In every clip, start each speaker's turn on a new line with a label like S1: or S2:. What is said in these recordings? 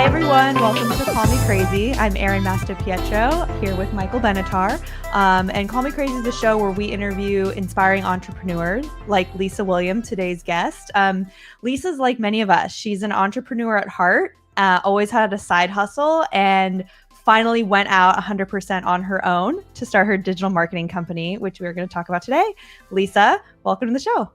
S1: everyone, welcome to Call Me Crazy. I'm Erin Mastapietro here with Michael Benatar. And Call Me Crazy is a show where we interview inspiring entrepreneurs like Lisa William, today's guest. Lisa's like many of us. She's an entrepreneur at heart, always had a side hustle, and finally went out 100% on her own to start her digital marketing company, which we're going to talk about today. Lisa, welcome to the show.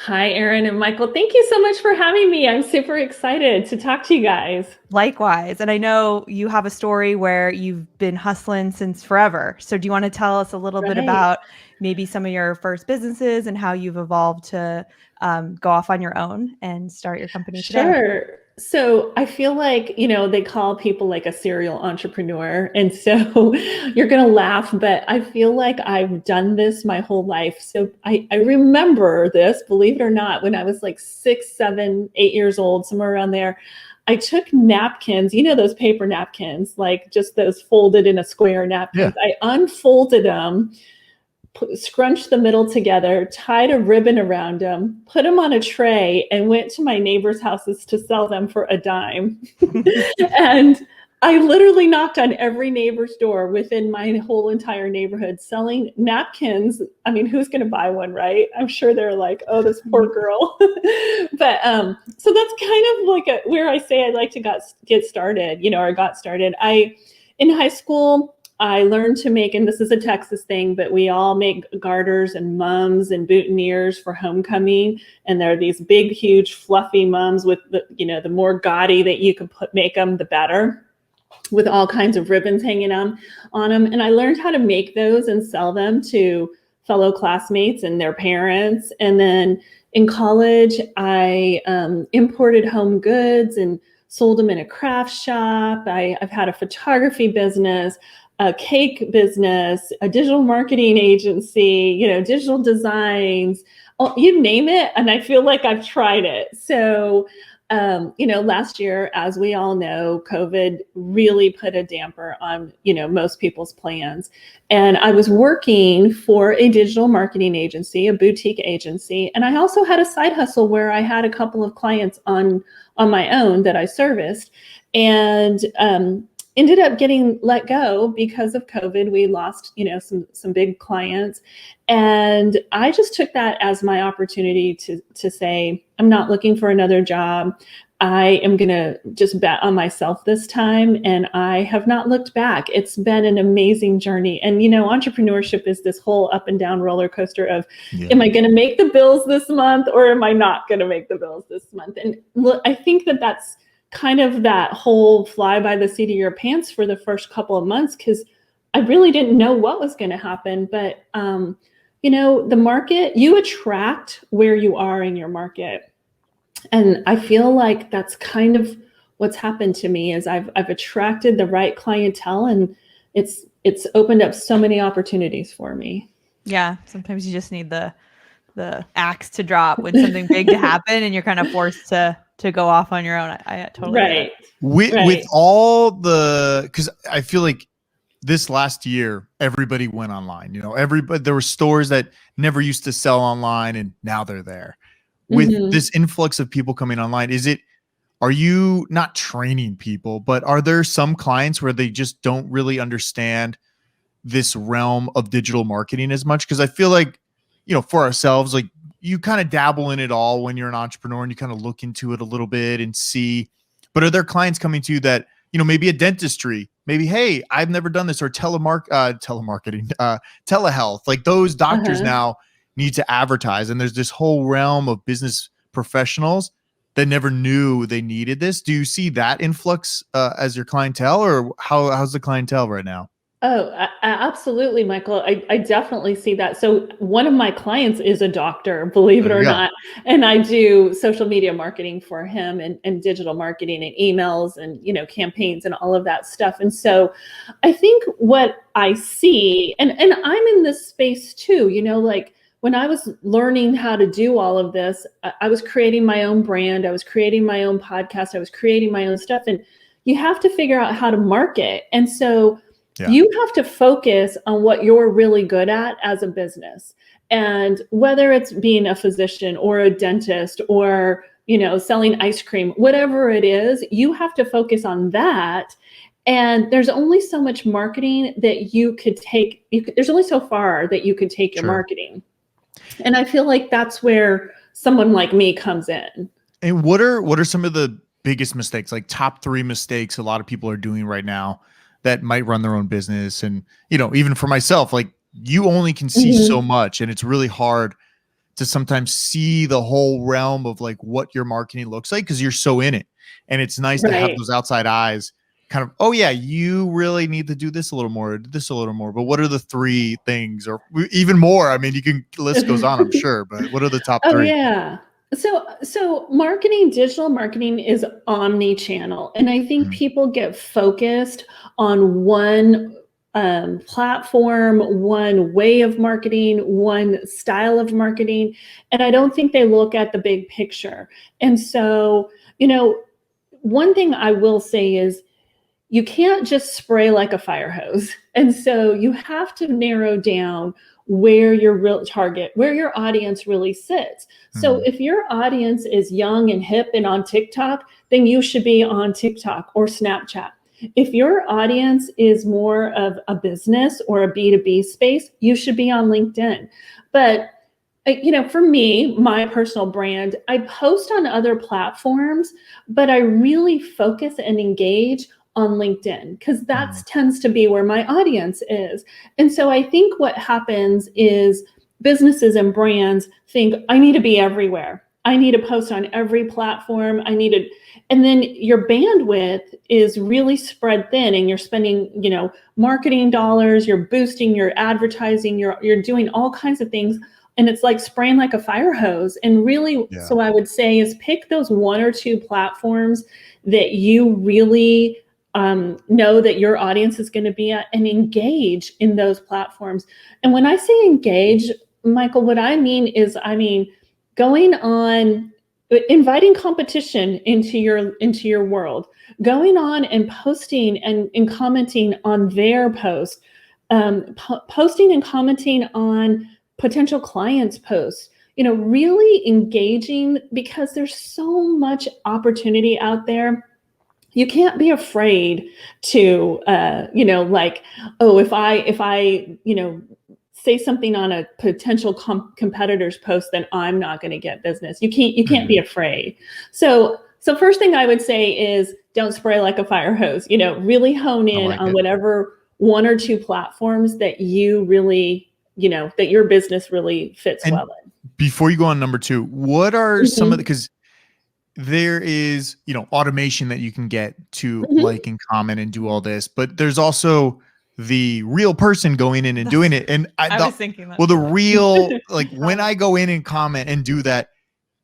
S2: Hi, Erin and Michael. Thank you so much for having me. I'm super excited to talk to you guys.
S1: Likewise. And I know you have a story where you've been hustling since forever. So do you want to tell us a little bit about maybe some of your first businesses and how you've evolved to go off on your own and start your company today?
S2: Sure. So I feel like, they call people like a serial entrepreneur. And so you're going to laugh, but I feel like I've done this my whole life. So I remember this, believe it or not, when I was like 6, 7, 8 years old, somewhere around there. I took napkins, those paper napkins, like just those folded in a square napkins. Yeah. I unfolded them, scrunched the middle together, tied a ribbon around them, put them on a tray, and went to my neighbors' houses to sell them for a dime. And I literally knocked on every neighbor's door within my whole entire neighborhood selling napkins. I mean, who's going to buy one, right? I'm sure they're like, oh, this poor girl. But so that's kind of like where I say I'd like to get started, or got started. In high school, I learned to make, and this is a Texas thing, but we all make garters and mums and boutonnieres for homecoming. And they're these big, huge, fluffy mums with the more gaudy that you can make them, the better, with all kinds of ribbons hanging on them. And I learned how to make those and sell them to fellow classmates and their parents. And then in college, I imported home goods and sold them in a craft shop. I've had a photography business, a cake business, a digital marketing agency, digital designs, you name it. And I feel like I've tried it. So, last year, as we all know, COVID really put a damper on, most people's plans. And I was working for a digital marketing agency, a boutique agency. And I also had a side hustle where I had a couple of clients on my own that I serviced, and ended up getting let go because of COVID. We lost, some big clients. And I just took that as my opportunity to say, I'm not looking for another job. I am going to just bet on myself this time. And I have not looked back. It's been an amazing journey. And, entrepreneurship is this whole up and down roller coaster of, am I going to make the bills this month, or am I not going to make the bills this month? And look, I think that's kind of that whole fly by the seat of your pants for the first couple of months, because I really didn't know what was going to happen. But, the market, you attract where you are in your market. And I feel like that's kind of what's happened to me is I've attracted the right clientele, and it's opened up so many opportunities for me.
S1: Yeah. Sometimes you just need the axe to drop when something big to happen and you're kind of forced to go off on your own. I totally get it.
S3: With all because I feel like this last year, everybody went online, there were stores that never used to sell online and now they're there. With this influx of people coming online, are you not training people, but are there some clients where they just don't really understand this realm of digital marketing as much? Because I feel like, for ourselves, like you kind of dabble in it all when you're an entrepreneur and you kind of look into it a little bit and see, but are there clients coming to you that, maybe a dentistry, maybe, hey, I've never done this, or telemarketing, telehealth, like those doctors now need to advertise. And there's this whole realm of business professionals that never knew they needed this. Do you see that influx as your clientele, or how's the clientele right now?
S2: Oh, absolutely, Michael. I definitely see that. So one of my clients is a doctor, believe it or not. And I do social media marketing for him and digital marketing and emails and, campaigns and all of that stuff. And so I think what I see, and I'm in this space too, like when I was learning how to do all of this, I was creating my own brand. I was creating my own podcast. I was creating my own stuff. And you have to figure out how to market. And so you have to focus on what you're really good at as a business. And whether it's being a physician or a dentist or selling ice cream, whatever it is, you have to focus on that. And there's only so much marketing that you could take. There's only so far that you could take your marketing. And I feel like that's where someone like me comes in.
S3: And what are some of the biggest mistakes, like top 3 mistakes a lot of people are doing right now that might run their own business? And, even for myself, like, you only can see so much, and it's really hard to sometimes see the whole realm of like what your marketing looks like, because you're so in it. And it's nice to have those outside eyes kind of, oh yeah, you really need to do this a little more, this a little more. But what are the 3 things, or even more? I mean, list goes on, I'm sure, but what are the top 3?
S2: Oh yeah. So marketing, digital marketing is omni-channel. And I think people get focused on one platform, one way of marketing, one style of marketing. And I don't think they look at the big picture. And so, one thing I will say is you can't just spray like a fire hose. And so you have to narrow down where your real target, where your audience really sits. So if your audience is young and hip and on TikTok, then you should be on TikTok or Snapchat. If your audience is more of a business or a B2B space, you should be on LinkedIn. But for me, my personal brand, I post on other platforms, but I really focus and engage on LinkedIn, because that tends to be where my audience is. And so I think what happens is businesses and brands think, I need to be everywhere. I need to post on every platform. And then your bandwidth is really spread thin, and you're spending, marketing dollars, you're boosting your advertising, you're doing all kinds of things. And it's like spraying like a fire hose. And really, so I would say is pick those 1 or 2 platforms that you really know that your audience is going to be at, and engage in those platforms. And when I say engage, Michael, what I mean is, going on, inviting competition into your world, going on and posting and commenting on their post, posting and commenting on potential clients' posts, really engaging, because there's so much opportunity out there. You can't be afraid to, if I say something on a potential competitor's post, then I'm not going to get business. You can't be afraid. So first thing I would say is, don't spray like a fire hose. Really hone in on whatever 1 or 2 platforms that you really, that your business really fits well in.
S3: Before you go on number 2, what are some of the, because there is, automation that you can get to like and comment and do all this, but there's also the real person going in and doing it. And
S1: I was thinking that.
S3: Well, the real, like when I go in and comment and do that,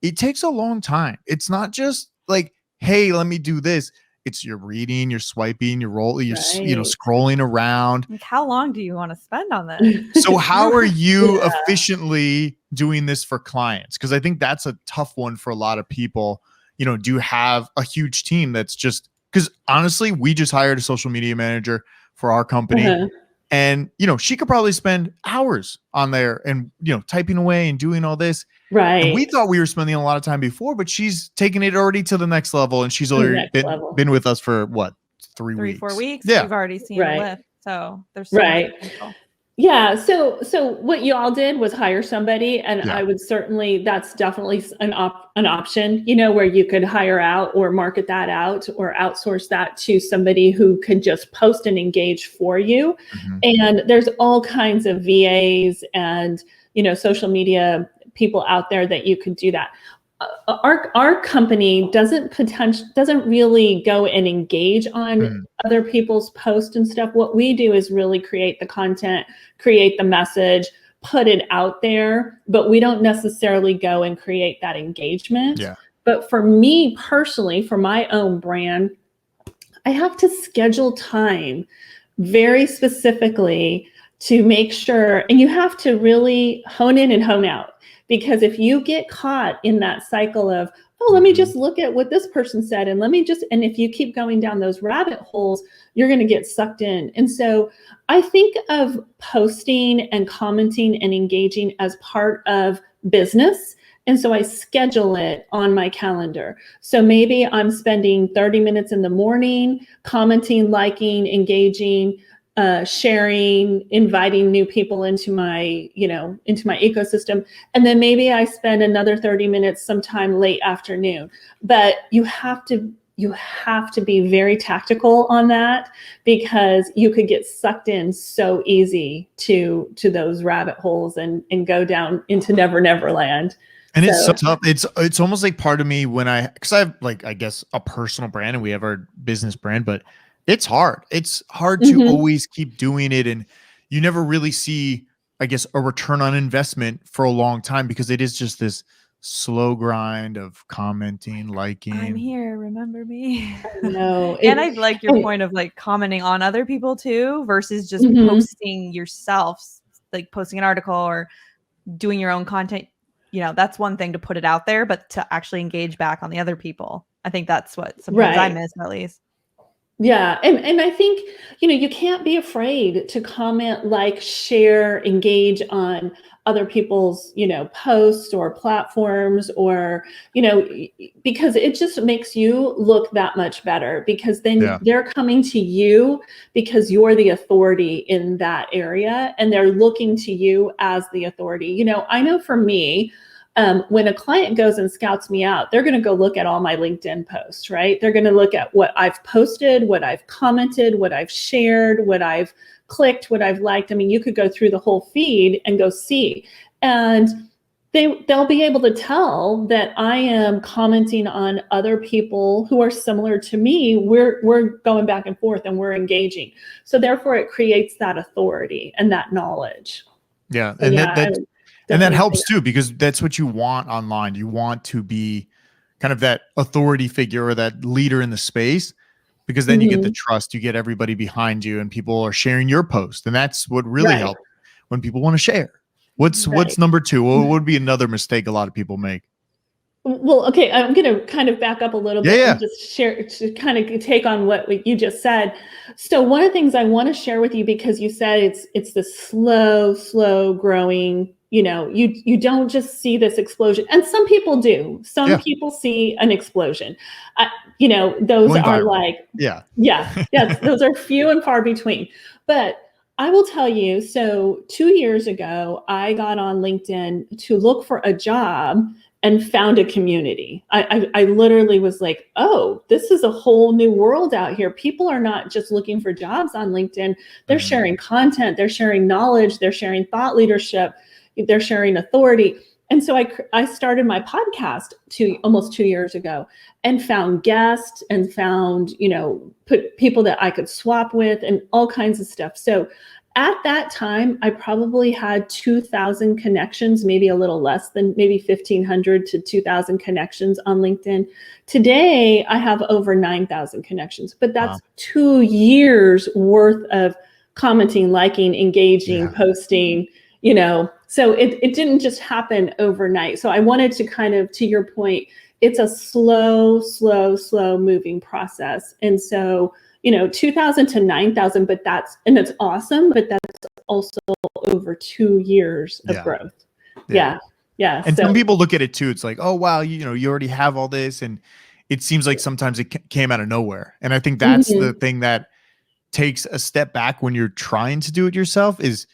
S3: it takes a long time. It's not just like, hey, let me do this. It's you're reading, you're swiping, you're rolling, you're scrolling around.
S1: Like, how long do you want to spend on this?
S3: So how are you efficiently doing this for clients? Because I think that's a tough one for a lot of people. Do you have a huge team that's just, because honestly, we just hired a social media manager for our company. And, she could probably spend hours on there and, typing away and doing all this.
S2: Right.
S3: And we thought we were spending a lot of time before, but she's taken it already to the next level. And she's already been with us for what, 3 weeks?
S1: 4 weeks.
S3: Yeah.
S1: We've already seen a lift. So there's so much potential.
S2: Yeah. So what you all did was hire somebody, and I would certainly, that's definitely an option, where you could hire out or market that out or outsource that to somebody who could just post and engage for you. And there's all kinds of VAs and, social media people out there that you could do that. Our company doesn't really go and engage on other people's posts and stuff. What we do is really create the content, create the message, put it out there, but we don't necessarily go and create that engagement.
S3: Yeah.
S2: But for me personally, for my own brand, I have to schedule time very specifically to make sure, and you have to really hone in and hone out. Because if you get caught in that cycle of, oh, let me just look at what this person said, and and if you keep going down those rabbit holes, you're going to get sucked in. And so I think of posting and commenting and engaging as part of business And so I schedule it on my calendar. So maybe I'm spending 30 minutes in the morning commenting, liking, engaging, sharing, inviting new people into my ecosystem. And then maybe I spend another 30 minutes sometime late afternoon. But you have to be very tactical on that, because you could get sucked in so easy to those rabbit holes and go down into never land.
S3: And it's so tough. It's almost like part of me because I have, like, I guess, a personal brand and we have our business brand, but it's hard. It's hard to always keep doing it. And you never really see, I guess, a return on investment for a long time, because it is just this slow grind of commenting, liking.
S1: I'm here, remember me.
S2: No.
S1: And I like your point of like commenting on other people too, versus just posting yourself, like posting an article or doing your own content. That's one thing to put it out there, but to actually engage back on the other people, I think that's what sometimes I miss, at least.
S2: Yeah. And I think, you can't be afraid to comment, like, share, engage on other people's, posts or platforms, or, because it just makes you look that much better, because then they're coming to you because you're the authority in that area, and they're looking to you as the authority. I know for me, when a client goes and scouts me out, they're going to go look at all my LinkedIn posts, right? They're going to look at what I've posted, what I've commented, what I've shared, what I've clicked, what I've liked. I mean, you could go through the whole feed and go see, and they'll be able to tell that I am commenting on other people who are similar to me. We're going back and forth and we're engaging. So therefore it creates that authority and that knowledge.
S3: Yeah.
S2: So,
S3: and that helps too, because that's what you want online. You want to be kind of that authority figure or that leader in the space, because then you get the trust, you get everybody behind you, and people are sharing your post. And that's what really helps when people want to share. What's number two? What would be another mistake a lot of people make?
S2: Well, okay, I'm going to kind of back up a little bit and just share, to kind of take on what you just said. So one of the things I want to share with you, because you said it's the slow growing, you don't just see this explosion. And some people do. Some people see an explosion. Those
S3: Going
S2: are
S3: viral.
S2: Those are few and far between. But I will tell you, so 2 years ago, I got on LinkedIn to look for a job and found a community. I literally was like, oh, this is a whole new world out here. People are not just looking for jobs on LinkedIn. They're sharing content, they're sharing knowledge, they're sharing thought leadership, they're sharing authority. And so I started my podcast almost 2 years ago, and found guests and found, put people that I could swap with and all kinds of stuff. So at that time, I probably had 2,000 connections, maybe a little less than, maybe 1,500 to 2,000 connections on LinkedIn. Today, I have over 9,000 connections, but that's 2 years worth of commenting, liking, engaging, posting, so it didn't just happen overnight. So I wanted to kind of, to your point, it's a slow moving process. And so, 2,000 to 9,000, but it's awesome, but that's also over 2 years of growth. Yeah.
S3: And some people look at it too. It's like, oh, wow, you already have all this. And it seems like sometimes it came out of nowhere. And I think that's the thing that takes a step back when you're trying to do it yourself, is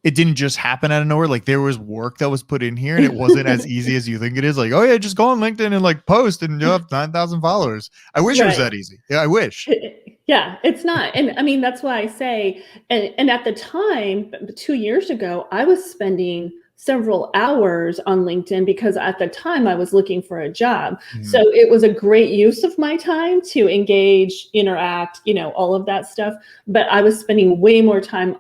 S3: it didn't just happen out of nowhere. Like, there was work that was put in here, and it wasn't as easy as you think it is. Like, oh yeah, just go on LinkedIn and like post and you'll have 9,000 followers. I wish it was that easy. Yeah, I wish.
S2: Yeah, it's not. And I mean, that's why I say, and at the time, 2 years ago, I was spending several hours on LinkedIn, because at the time I was looking for a job. So it was a great use of my time to engage, interact, all of that stuff. But I was spending way more time,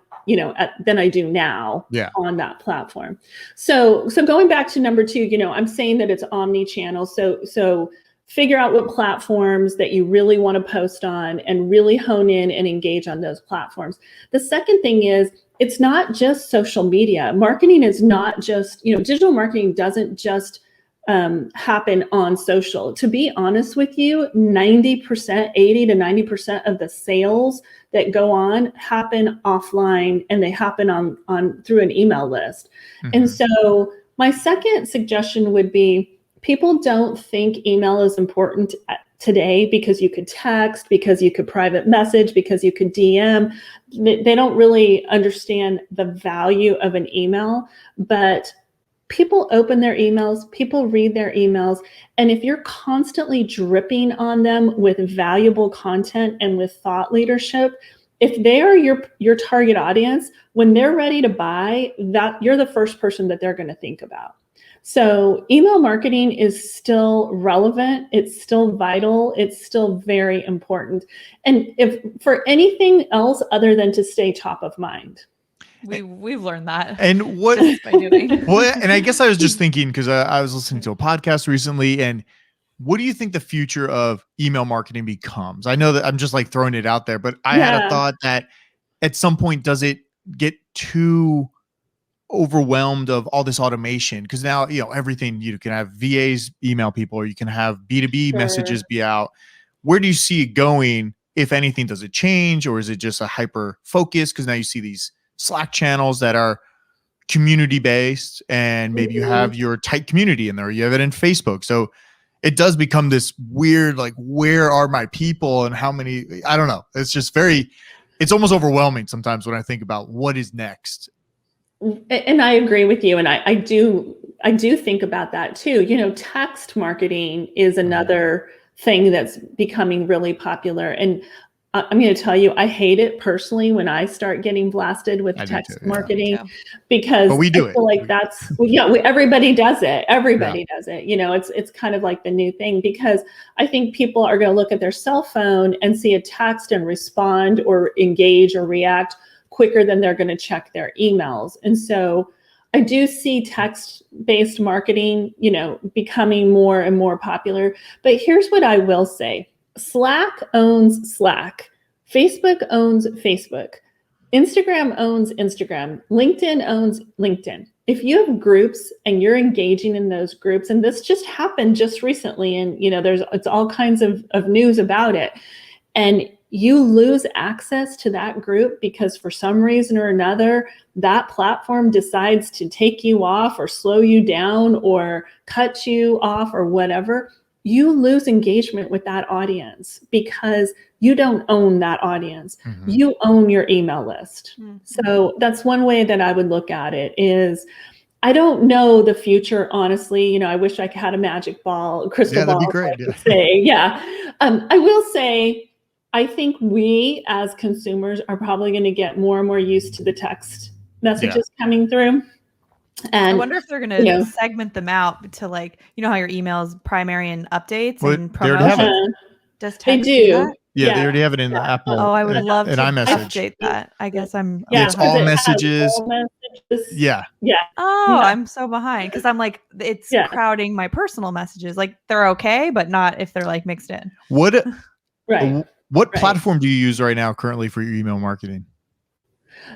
S2: than I do now on that platform. So going back to number two, I'm saying that it's omni-channel. So figure out what platforms that you really want to post on, and really hone in and engage on those platforms. The second thing is, it's not just social media. Marketing is not just, digital marketing doesn't just happen on social. To be honest with you, 90%, 80 to 90% of the sales that go on happen offline, and they happen on through an email list. And so My second suggestion would be people don't think email is important today because you could text, because you could private message, because you could DM. They don't really understand the value of an email, but people open their emails, people read their emails, and if you're constantly dripping on them with valuable content and with thought leadership, if they are your target audience, when they're ready to buy, that you're the first person that they're going to think about. So email marketing is still relevant, it's still vital, it's still very important. And if for anything else other than to stay top of mind.
S1: We've learned that.
S3: And what,
S1: just by doing.
S3: and I guess I was just thinking, because I was listening to a podcast recently, and what do you think the future of email marketing becomes? I know that I'm just like throwing it out there, but I had a thought that at some point, does it get too overwhelmed of all this automation? Because now, everything, you can have VAs email people, or you can have B2B messages be out. Where do you see it going? If anything, does it change, or is it just a hyper focus? Because now you see these Slack channels that are community based, and maybe you have your tight community in there. You have it in Facebook. So it does become this weird, like, where are my people and how many, I don't know. It's just it's almost overwhelming sometimes when I think about what is next.
S2: And I agree with you. And I do think about that too. Text marketing is another thing that's becoming really popular. And I'm going to tell you, I hate it personally when I start getting blasted with text marketing, because
S3: we do
S2: I feel like that's, everybody does it. Everybody does it. It's kind of like the new thing, because I think people are going to look at their cell phone and see a text and respond or engage or react quicker than they're going to check their emails. And so I do see text-based marketing, becoming more and more popular. But here's what I will say. Slack owns Slack. Facebook owns Facebook. Instagram owns Instagram. LinkedIn owns LinkedIn. If you have groups and you're engaging in those groups, and this just happened just recently, and it's all kinds of news about it, and you lose access to that group because for some reason or another, that platform decides to take you off or slow you down or cut you off or whatever, you lose engagement with that audience because you don't own that audience. Mm-hmm. You own your email list. Mm-hmm. So that's one way that I would look at it is, I don't know the future, honestly. I wish I had a magic ball, crystal ball. That'd be great. I will say, I think we as consumers are probably going to get more and more used to the text messages coming through. And
S1: I wonder if they're going to segment them out to, like, how your emails primary and updates and promotion. Does text
S2: they do?
S3: Yeah, they already have it in the Apple.
S1: Oh, I would love to
S3: update
S1: that. I guess I'm.
S3: It's all messages. Yeah.
S1: Oh, I'm so behind because I'm like, it's crowding my personal messages. Like, they're okay, but not if they're like mixed in.
S3: What platform do you use right now currently for your email marketing?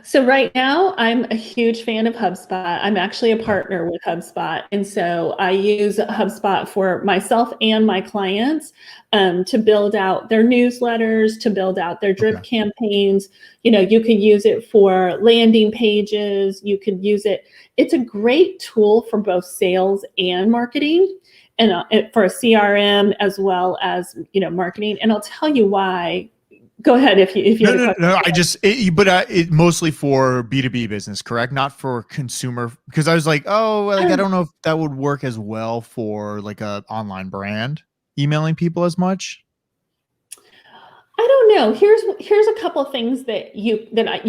S2: So right now, I'm a huge fan of HubSpot. I'm actually a partner with HubSpot. And so I use HubSpot for myself and my clients to build out their newsletters, to build out their drip campaigns. You could use it for landing pages. You could use it. It's a great tool for both sales and marketing, and for a CRM as well as, marketing. And I'll tell you why. Go ahead if you
S3: no. It mostly for B2B business, correct? Not for consumer, because I was like, I don't know if that would work as well for like a online brand emailing people as much.
S2: I don't know. Here's a couple of things that you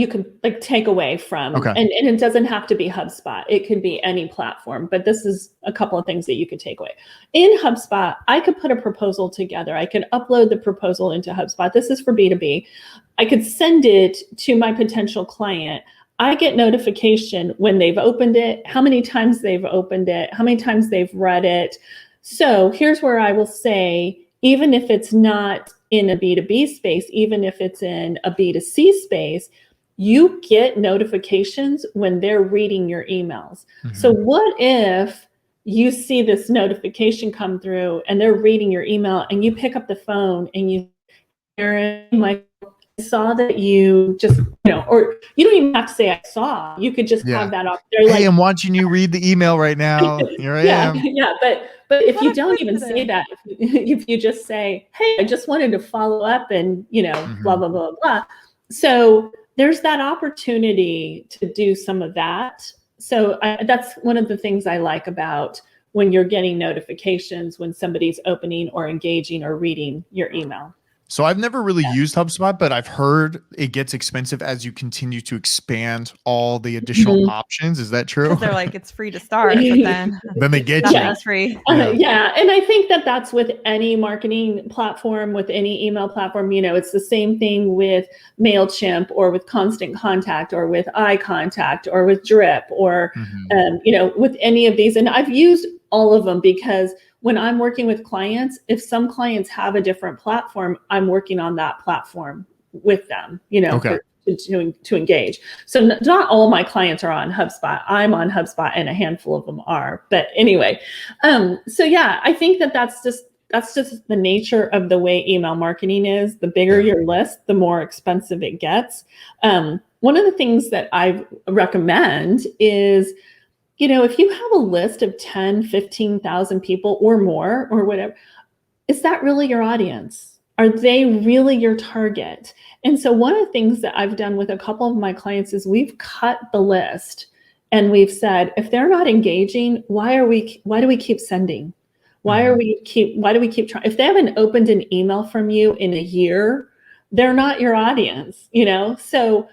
S2: can like take away from, and it doesn't have to be HubSpot. It could be any platform, but this is a couple of things that you could take away. In HubSpot, I could put a proposal together. I could upload the proposal into HubSpot. This is for B2B. I could send it to my potential client. I get notification when they've opened it, how many times they've opened it, how many times they've read it. So here's where I will say, even if it's not in a B2B space, even if it's in a B2C space, you get notifications when they're reading your emails. Mm-hmm. So what if you see this notification come through and they're reading your email and you pick up the phone and you hear, saw that you just, or you don't even have to say I saw. You could just have that up there.
S3: Hey, I'm watching you read the email right now. Here I am.
S2: Yeah. But if you don't even say that, if you just say, hey, I just wanted to follow up and, blah, blah, blah, blah. So there's that opportunity to do some of that. So that's one of the things I like about when you're getting notifications when somebody's opening or engaging or reading your email.
S3: So I've never really used HubSpot, but I've heard it gets expensive as you continue to expand all the additional options. Is that true?
S1: Because they're like, it's free to start, but then
S3: they get
S1: nothing
S3: you.
S1: is free.
S2: Yeah. And I think that's with any marketing platform, with any email platform, it's the same thing with MailChimp or with Constant Contact or with iContact or with Drip or, with any of these. And I've used all of them because when I'm working with clients, if some clients have a different platform, I'm working on that platform with them, to engage. So not all my clients are on HubSpot. I'm on HubSpot and a handful of them are. But anyway, so yeah, I think that's just the nature of the way email marketing is. The bigger your list, the more expensive it gets. One of the things that I recommend is, if you have a list of 10, 15,000 people or more or whatever, is that really your audience? Are they really your target? And so one of the things that I've done with a couple of my clients is we've cut the list and we've said, if they're not engaging, why do we keep sending? Why do we keep trying? If they haven't opened an email from you in a year, they're not your audience, So,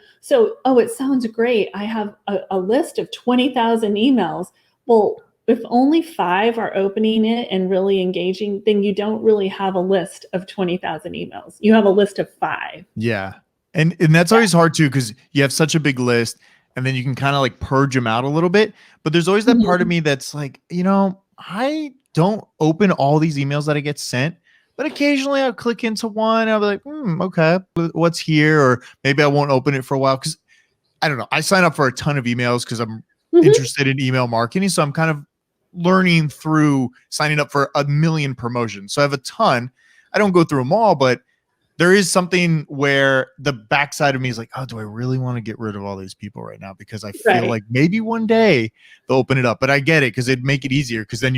S2: it sounds great. I have a list of 20,000 emails. Well, if only 5 are opening it and really engaging, then you don't really have a list of 20,000 emails. You have a list of 5.
S3: Yeah. And that's always hard too, because you have such a big list and then you can kind of like purge them out a little bit. But there's always that part of me that's like, I don't open all these emails that I get sent. But occasionally I'll click into one and I'll be like, okay, what's here? Or maybe I won't open it for a while because I don't know. I sign up for a ton of emails because I'm interested in email marketing. So I'm kind of learning through signing up for a million promotions. So I have a ton. I don't go through them all, but there is something where the backside of me is like, oh, do I really want to get rid of all these people right now? Because I feel like maybe one day they'll open it up. But I get it because it'd make it easier because then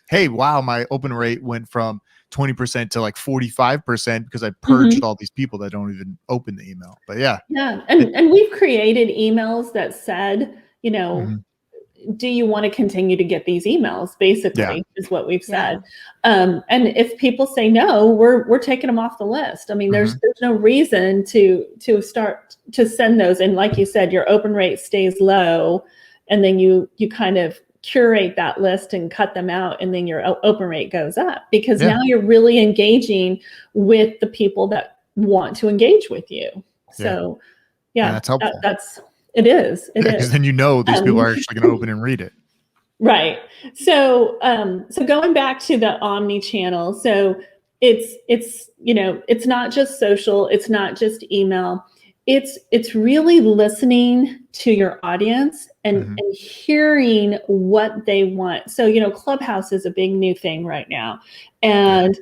S3: hey, wow, my open rate went from 20% to like 45% because I purged all these people that don't even open the email. But yeah.
S2: And we've created emails that said, do you want to continue to get these emails? Basically, is what we've said. And if people say no, we're taking them off the list. I mean, there's no reason to start to send those. And like you said, your open rate stays low, and then you kind of curate that list and cut them out, and then your open rate goes up because now you're really engaging with the people that want to engage with you. So
S3: that's helpful.
S2: It is.
S3: Because then these people are actually going to open and read it.
S2: Right. So going back to the omni-channel, so it's not just social, it's not just email. It's really listening to your audience and hearing what they want. So, Clubhouse is a big new thing right now. And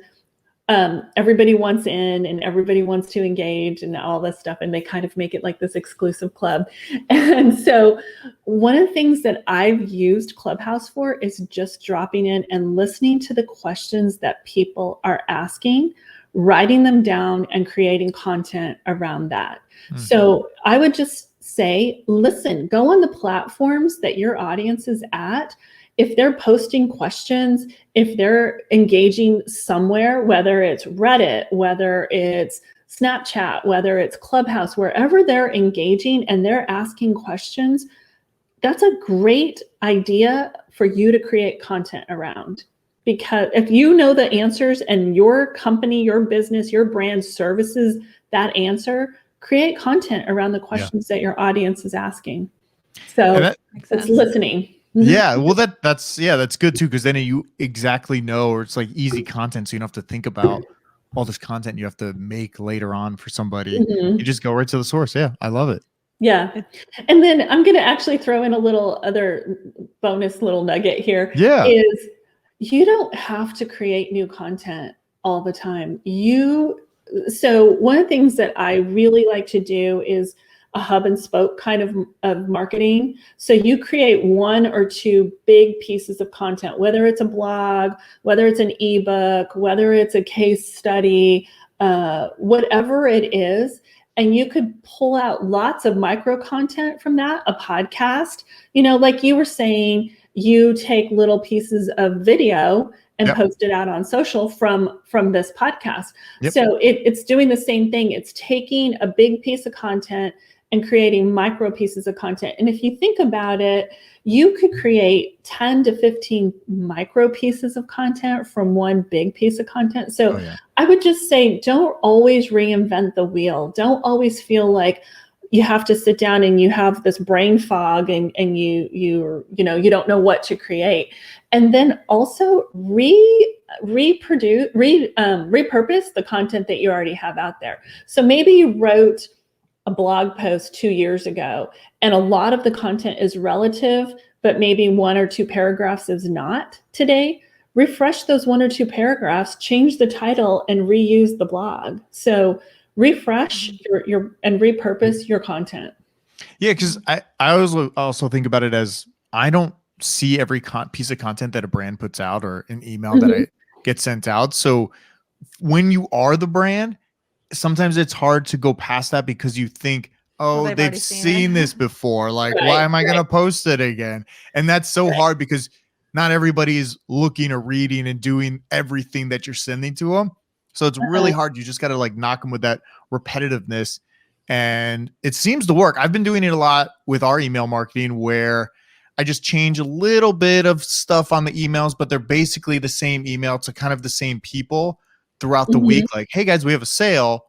S2: everybody wants in and everybody wants to engage and all this stuff. And they kind of make it like this exclusive club. And so one of the things that I've used Clubhouse for is just dropping in and listening to the questions that people are asking, writing them down and creating content around that. So I would just say, listen, go on the platforms that your audience is at. If they're posting questions, if they're engaging somewhere, whether it's Reddit, whether it's Snapchat, whether it's Clubhouse, wherever they're engaging and they're asking questions, that's a great idea for you to create content around. Because if you know the answers and your company, your business, your brand services that answer, create content around the questions that your audience is asking. So it's listening.
S3: Yeah, well, that's good too, because then you exactly know, or it's like easy content, so you don't have to think about all this content you have to make later on for somebody. You just go right to the source. Yeah, I love it.
S2: Yeah, and then I'm going to actually throw in a little other bonus little nugget here.
S3: Yeah,
S2: is you don't have to create new content all the time. So one of the things that I really like to do is a hub and spoke kind of marketing. So you create one or two big pieces of content, whether it's a blog, whether it's an ebook, whether it's a case study, whatever it is. And you could pull out lots of micro content from that, a podcast, like you were saying, you take little pieces of video and
S3: Yep.
S2: post it out on social from this podcast.
S3: Yep.
S2: So it's doing the same thing. It's taking a big piece of content and creating micro pieces of content. And if you think about it, you could create 10 to 15 micro pieces of content from one big piece of content. So I would just say, don't always reinvent the wheel. Don't always feel like you have to sit down and you have this brain fog and you don't know what to create. And then also repurpose the content that you already have out there. So maybe you wrote a blog post 2 years ago, and a lot of the content is relative, but maybe one or two paragraphs is not today. Refresh those one or two paragraphs, change the title, and reuse the blog. So refresh your and repurpose your content.
S3: Yeah, because I also think about it as I don't see every piece of content that a brand puts out or an email that I get sent out. So when you are the brand, sometimes it's hard to go past that because you think, oh, they've seen this before. Like, why am I going to post it again? And that's so hard because not everybody is looking or reading and doing everything that you're sending to them. So it's really hard. You just got to like knock them with that repetitiveness. And it seems to work. I've been doing it a lot with our email marketing where I just change a little bit of stuff on the emails, but they're basically the same email to kind of the same people throughout the week. Like, hey guys, we have a sale,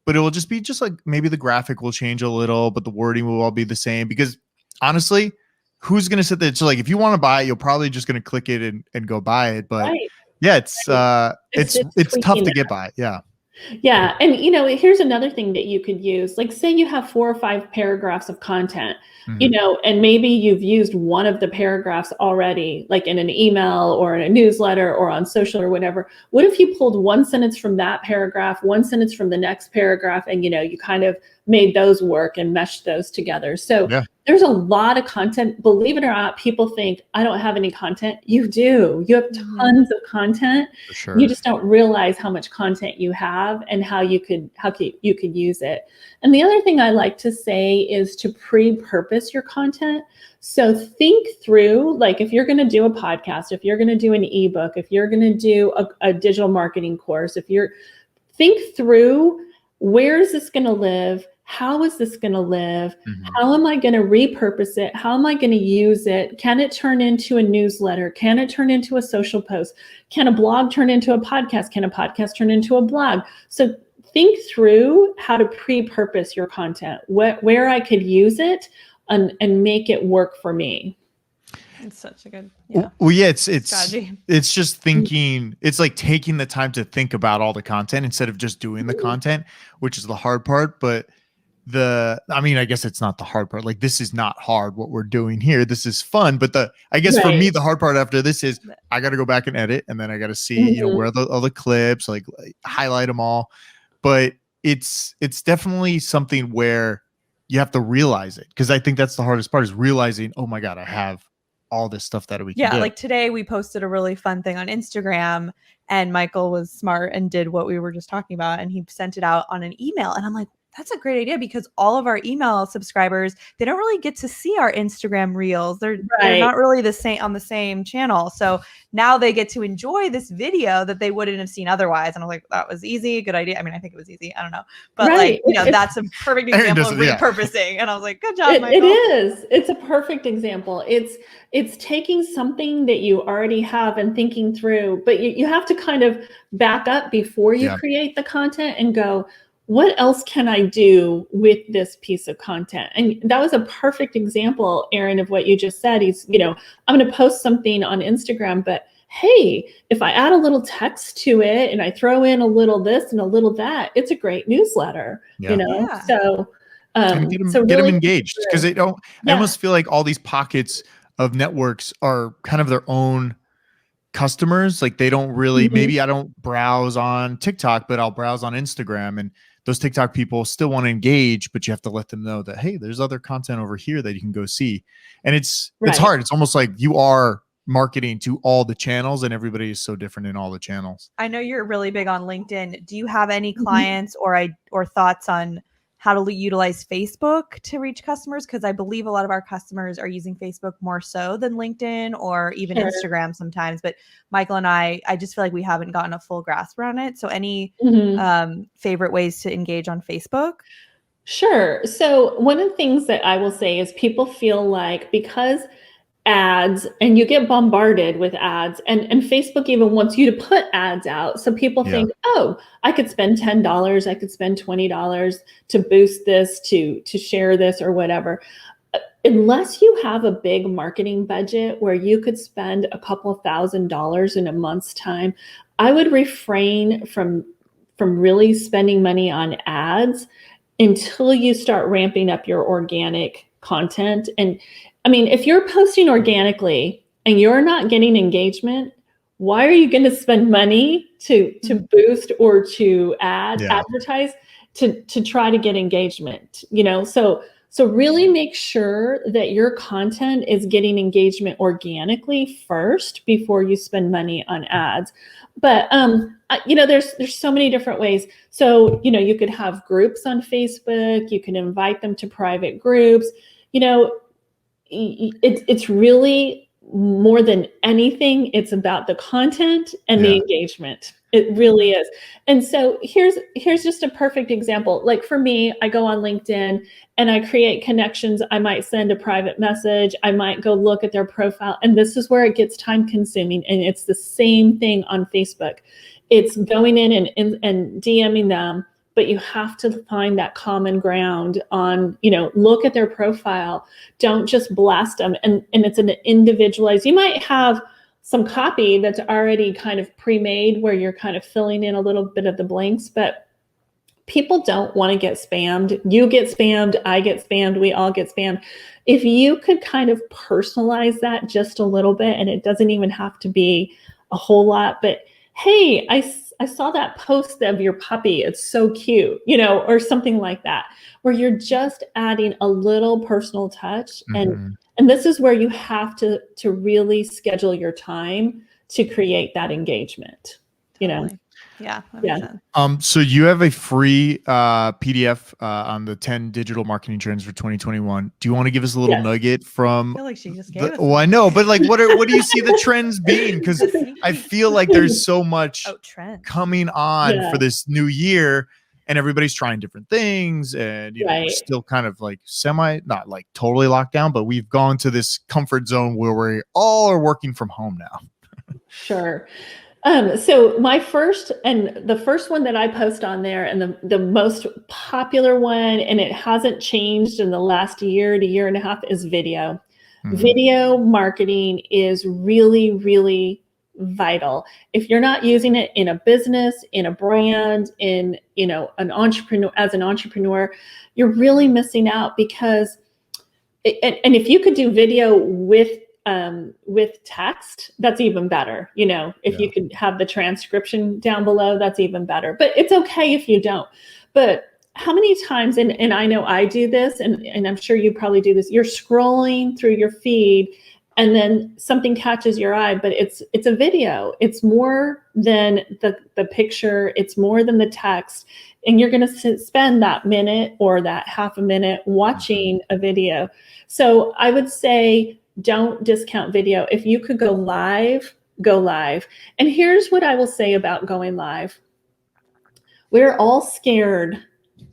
S3: but it will just be just like maybe the graphic will change a little, but the wording will all be the same. Because honestly, who's going to sit there? So like, if you want to buy it, you're probably just going to click it and go buy it. But yeah, it's tough to get by. Yeah.
S2: Yeah. And, here's another thing that you could use. Like, say you have 4 or 5 paragraphs of content, and maybe you've used one of the paragraphs already, like in an email or in a newsletter or on social or whatever. What if you pulled one sentence from that paragraph, one sentence from the next paragraph, and, you kind of made those work and meshed those together? So there's a lot of content. Believe it or not, people think I don't have any content. You do. You have tons of content.
S3: For sure.
S2: You just don't realize how much content you have and how you could use it. And the other thing I like to say is to pre-purpose your content. So think through, like if you're going to do a podcast, if you're going to do an ebook, if you're going to do a digital marketing course, think through, where is this going to live? How is this going to live? How am I going to repurpose it? How am I going to use it? Can it turn into a newsletter? Can it turn into a social post? Can a blog turn into a podcast? Can a podcast turn into a blog? So think through how to pre-purpose your content, where I could use it and make it work for me.
S1: It's such a good
S3: well, yeah, it's
S1: strategy.
S3: It's just thinking. It's like taking the time to think about all the content instead of just doing the content, which is the hard part. But I guess it's not the hard part. Like, this is not hard what we're doing here. This is fun. But I guess for me, the hard part after this is I got to go back and edit, and then I got to see, where all the clips, like highlight them all. But it's definitely something where you have to realize it, because I think that's the hardest part, is realizing, oh my God, I have all this stuff that we can do.
S1: Like today we posted a really fun thing on Instagram, and Michael was smart and did what we were just talking about, and he sent it out on an email, and I'm like, that's a great idea, because all of our email subscribers, they don't really get to see our Instagram reels. They're not really on the same channel. So now they get to enjoy this video that they wouldn't have seen otherwise. And I was like, that was easy. Good idea. I mean, I think it was easy. I don't know. But that's a perfect example of repurposing. And I was like, good job, Michael.
S2: It is. It's a perfect example. It's taking something that you already have and thinking through, but you have to kind of back up before you create the content and go, what else can I do with this piece of content? And that was a perfect example, Aaron, of what you just said. I'm going to post something on Instagram, but hey, if I add a little text to it and I throw in a little this and a little that, it's a great newsletter, So,
S3: and get them engaged, because I almost feel like all these pockets of networks are kind of their own customers, like they don't really, maybe I don't browse on TikTok, but I'll browse on Instagram, and those TikTok people still want to engage, but you have to let them know that, hey, there's other content over here that you can go see. And it's hard. It's almost like you are marketing to all the channels, and everybody is so different in all the channels.
S1: I know you're really big on LinkedIn. Do you have any clients or thoughts on how to utilize Facebook to reach customers? Because I believe a lot of our customers are using Facebook more so than LinkedIn or even Instagram sometimes. But Michael and I just feel like we haven't gotten a full grasp around it. So any favorite ways to engage on Facebook?
S2: Sure. So one of the things that I will say is people feel like because ads, and you get bombarded with ads, and Facebook even wants you to put ads out. So people think, oh, I could spend $10, I could spend $20 to boost this, to share this or whatever. Unless you have a big marketing budget where you could spend a couple of $1,000s in a month's time, I would refrain from really spending money on ads until you start ramping up your organic content. And I mean, if you're posting organically and you're not getting engagement, why are you going to spend money to boost or to advertise to try to get engagement? You know, so really make sure that your content is getting engagement organically first before you spend money on ads. But you know, there's so many different ways. So, you know, you could have groups on Facebook, you can invite them to private groups. You know, it's really more than anything, it's about the content and the engagement. It really is. And so here's just a perfect example. Like for me, I go on LinkedIn and I create connections. I might send a private message. I might go look at their profile. And this is where it gets time consuming. And it's the same thing on Facebook. It's going in and DMing them, but you have to find that common ground on, you know, look at their profile. Don't just blast them. And it's an individualized, you might have some copy that's already kind of pre-made where you're kind of filling in a little bit of the blanks, but people don't want to get spammed. You get spammed, I get spammed, we all get spammed. If you could kind of personalize that just a little bit, and it doesn't even have to be a whole lot, but hey, I saw that post of your puppy. It's so cute, you know, or something like that, where you're just adding a little personal touch. And this is where you have to really schedule your time to create that engagement, you know?
S1: Yeah. That makes sense.
S3: So you have a free PDF on the 10 digital marketing trends for 2021. Do you want to give us a little nugget from?
S1: I feel like she just gave us.
S3: Well, I know, but like, what do you see the trends being? Because I feel like there's so much coming on for this new year, and everybody's trying different things, and you know, we're still kind of like not like totally locked down, but we've gone to this comfort zone where we all are working from home now.
S2: Sure. So my first one that I post on there, and the most popular one, and it hasn't changed in the last year to year and a half, is video. Video marketing is really, really vital. If you're not using it in a business, in a brand, in, you know, an entrepreneur, you're really missing out, because and if you could do video with text, that's even better. You know, if you could have the transcription down below, that's even better. But it's okay if you don't. But how many times, and I know I do this, and I'm sure you probably do this, you're scrolling through your feed and then something catches your eye, but it's a video. It's more than the picture. It's more than the text. And you're going to spend that minute or that half a minute watching a video. So I would say, don't discount video. If you could go live, go live. And here's what I will say about going live. We're all scared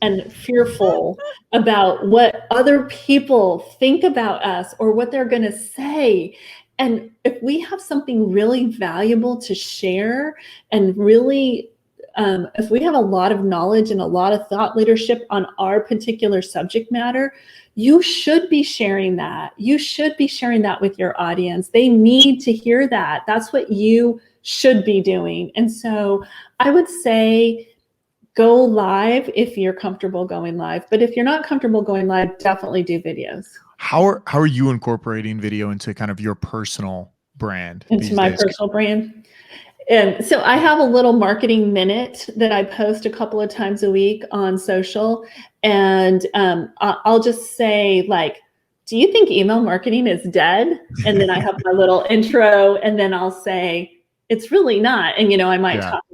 S2: and fearful about what other people think about us or what they're going to say. And if we have something really valuable to share, and really, if we have a lot of knowledge and a lot of thought leadership on our particular subject matter, you should be sharing that. You should be sharing that with your audience. They need to hear that. That's what you should be doing. And so I would say, go live if you're comfortable going live. But if you're not comfortable going live, definitely do videos.
S3: How are you incorporating video into kind of your personal brand
S2: into
S3: these
S2: my
S3: days?
S2: personal brand. And so I have a little marketing minute that I post a couple of times a week on social. And I'll just say, like, do you think email marketing is dead? And then I have my little intro, and then I'll say, it's really not. And, I might talk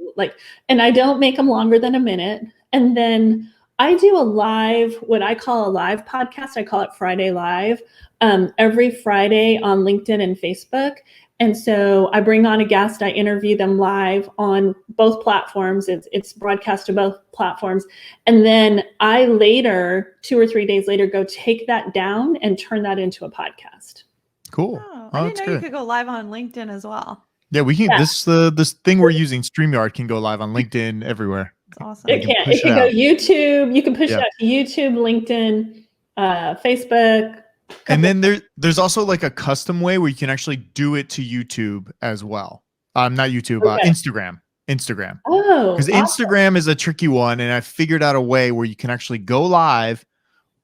S2: and I don't make them longer than a minute. And then I do what I call a live podcast. I call it Friday Live, every Friday on LinkedIn and Facebook. And so I bring on a guest, I interview them live on both platforms. It's broadcast to both platforms. And then I later, 2 or 3 days later, go take that down and turn that into a podcast.
S3: Cool.
S1: I didn't know you could go live on LinkedIn as well.
S3: Yeah, we can. Yeah. This thing we're using, StreamYard, can go live on LinkedIn everywhere.
S1: That's awesome.
S2: It can go YouTube. You can push it out to YouTube, LinkedIn, Facebook.
S3: And then there's also like a custom way where you can actually do it to YouTube as well. Not YouTube, Instagram.
S2: Oh,
S3: because Instagram is a tricky one, and I figured out a way where you can actually go live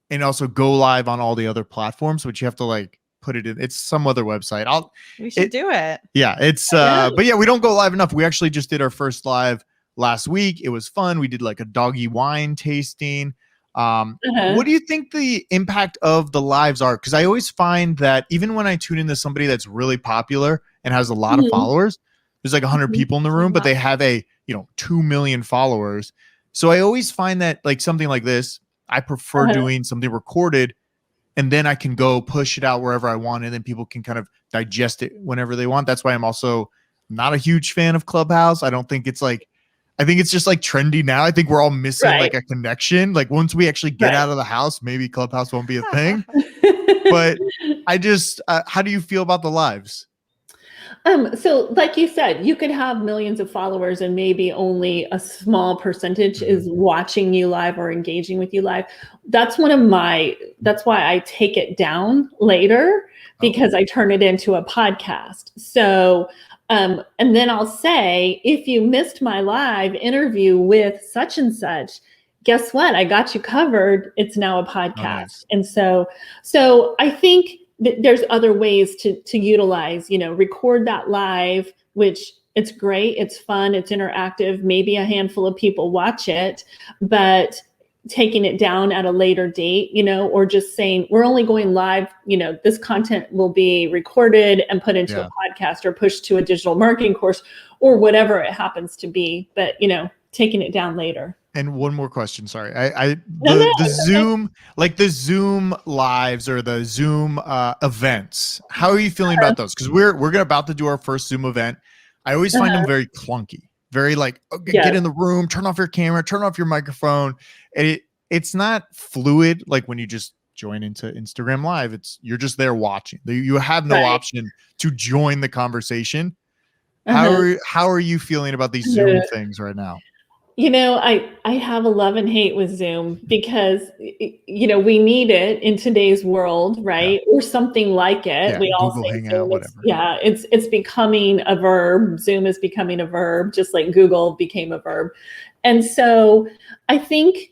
S3: and also go live on all the other platforms, but you have to like put it in. It's some other website.
S1: We should do it.
S3: Yeah, it's but yeah, we don't go live enough. We actually just did our first live last week. It was fun. We did like a doggy wine tasting. What do you think the impact of the lives are? Because I always find that even when I tune into somebody that's really popular and has a lot of followers, there's like 100 people in the room, but they have 2 million followers. So I always find that like something like this, I prefer doing something recorded, and then I can go push it out wherever I want, and then people can kind of digest it whenever they want. That's why I'm also not a huge fan of Clubhouse. I don't think it's like, I think it's just like trendy now. I think we're all missing like a connection. Like once we actually get out of the house, maybe Clubhouse won't be a thing. But I just, how do you feel about the lives?
S2: So like you said, you could have millions of followers and maybe only a small percentage is watching you live or engaging with you live. That's why I take it down later, because I turn it into a podcast. So, and then I'll say, if you missed my live interview with such and such, guess what? I got you covered. It's now a podcast. Nice. And so I think there's other ways to utilize, record that live, which it's great. It's fun. It's interactive. Maybe a handful of people watch it, but taking it down at a later date, or just saying, we're only going live, this content will be recorded and put into a podcast or pushed to a digital marketing course or whatever it happens to be, but, taking it down later.
S3: And one more question. Sorry. The Zoom, like the Zoom lives or the Zoom events, how are you feeling about those? Because we're about to do our first Zoom event. I always find them very clunky, very like, okay, get in the room, turn off your camera, turn off your microphone. It's not fluid. Like when you just join into Instagram Live, you're just there watching. You have no option to join the conversation. How are you feeling about these Zoom things right now?
S2: I have a love and hate with Zoom because, we need it in today's world, right? Or something like it.
S3: Yeah,
S2: we all
S3: Google
S2: say
S3: Hangout,
S2: Zoom.
S3: whatever.
S2: It's becoming a verb. Zoom is becoming a verb, just like Google became a verb. And so I think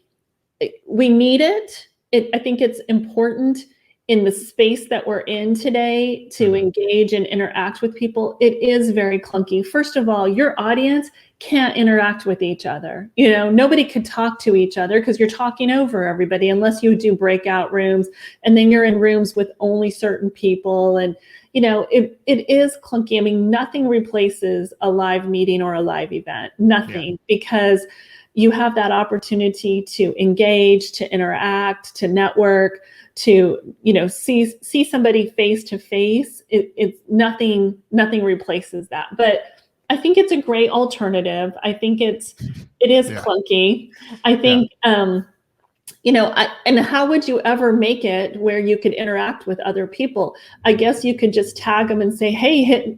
S2: we need it. I think it's important in the space that we're in today to engage and interact with people. It is very clunky. First of all, your audience can't interact with each other. Nobody could talk to each other because you're talking over everybody unless you do breakout rooms, and then you're in rooms with only certain people. And, it is clunky. I mean, nothing replaces a live meeting or a live event, nothing, because you have that opportunity to engage, to interact, to network, to, see somebody face to face. It's nothing replaces that. But I think it's a great alternative. I think it is clunky. I think, and how would you ever make it where you could interact with other people? I guess you could just tag them and say, hey,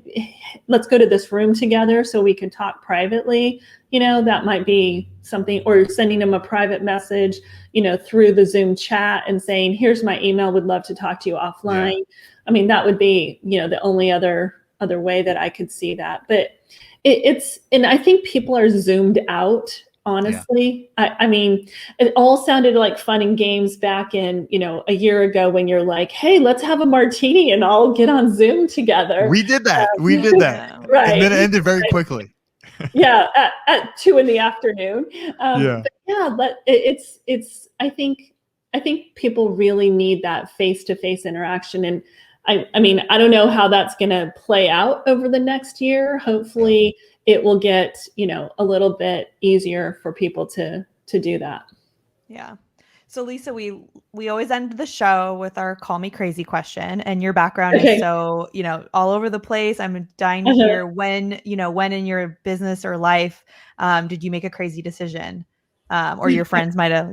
S2: let's go to this room together so we can talk privately. That might be something, or sending them a private message, through the Zoom chat and saying, here's my email, would love to talk to you offline. Yeah. I mean, that would be, the only other way that I could see that. But and I think people are zoomed out honestly. I mean, it all sounded like fun and games back in, a year ago when you're like, hey, let's have a martini and all get on Zoom together.
S3: We did that. We did that.
S1: Yeah.
S2: Right.
S3: And then it ended very quickly.
S2: Yeah, at 2 p.m.
S3: Yeah.
S2: But yeah, it's I think people really need that face-to-face interaction. And I mean, I don't know how that's going to play out over the next year. Hopefully it will get, a little bit easier for people to do that.
S1: Yeah. So Lisa, we always end the show with our call me crazy question, and your background is so, all over the place. I'm dying to hear when in your business or life did you make a crazy decision? Or your friends might have,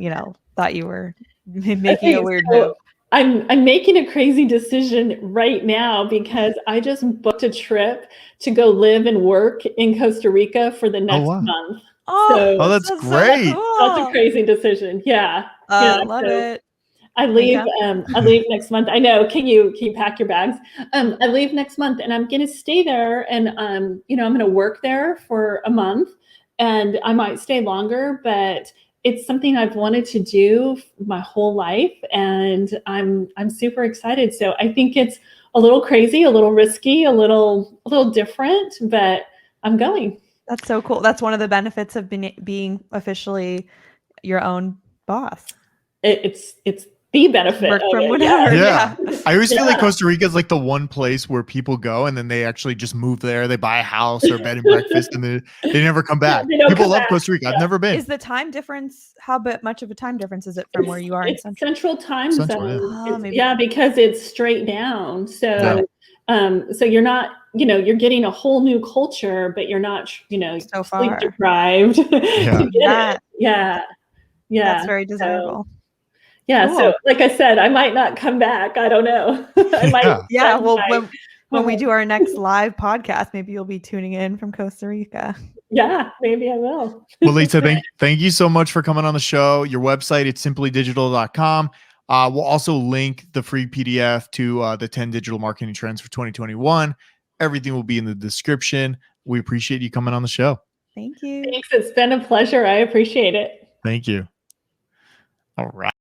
S1: thought you were making a weird move.
S2: I'm making a crazy decision right now because I just booked a trip to go live and work in Costa Rica for the next month.
S1: Oh,
S3: that's great.
S1: So cool.
S2: That's a crazy decision. Yeah.
S1: Love it.
S2: I leave I leave next month. I know. Can you pack your bags? I leave next month and I'm gonna stay there, and I'm gonna work there for a month, and I might stay longer, but it's something I've wanted to do my whole life, and I'm super excited. So I think it's a little crazy, a little risky, a little different, but I'm going.
S1: That's so cool. That's one of the benefits of being officially your own boss.
S2: It's the benefit.
S1: Work from whatever.
S3: Yeah. I always feel like Costa Rica is like the one place where people go and then they actually just move there. They buy a house or bed and breakfast, and they never come back. People love Costa Rica. I've never been.
S1: Is the time difference, how much of a time difference is it from where you are in
S2: Central time zone?
S1: Yeah.
S2: Because it's straight down. So so you're not, you're getting a whole new culture, but you're not,
S1: so far
S2: sleep deprived. Yeah.
S1: That's very desirable.
S2: Cool. So like I said, I might not come back. I don't know. I might.
S1: Well, when we do our next live podcast, maybe you'll be tuning in from Costa Rica.
S2: Yeah, maybe I will.
S3: Well, Lisa, thank you so much for coming on the show. Your website, it's simplydigital.com. We'll also link the free PDF to the 10 digital marketing trends for 2021. Everything will be in the description. We appreciate you coming on the show.
S1: Thank you.
S2: Thanks. It's been a pleasure. I appreciate it.
S3: Thank you. All right.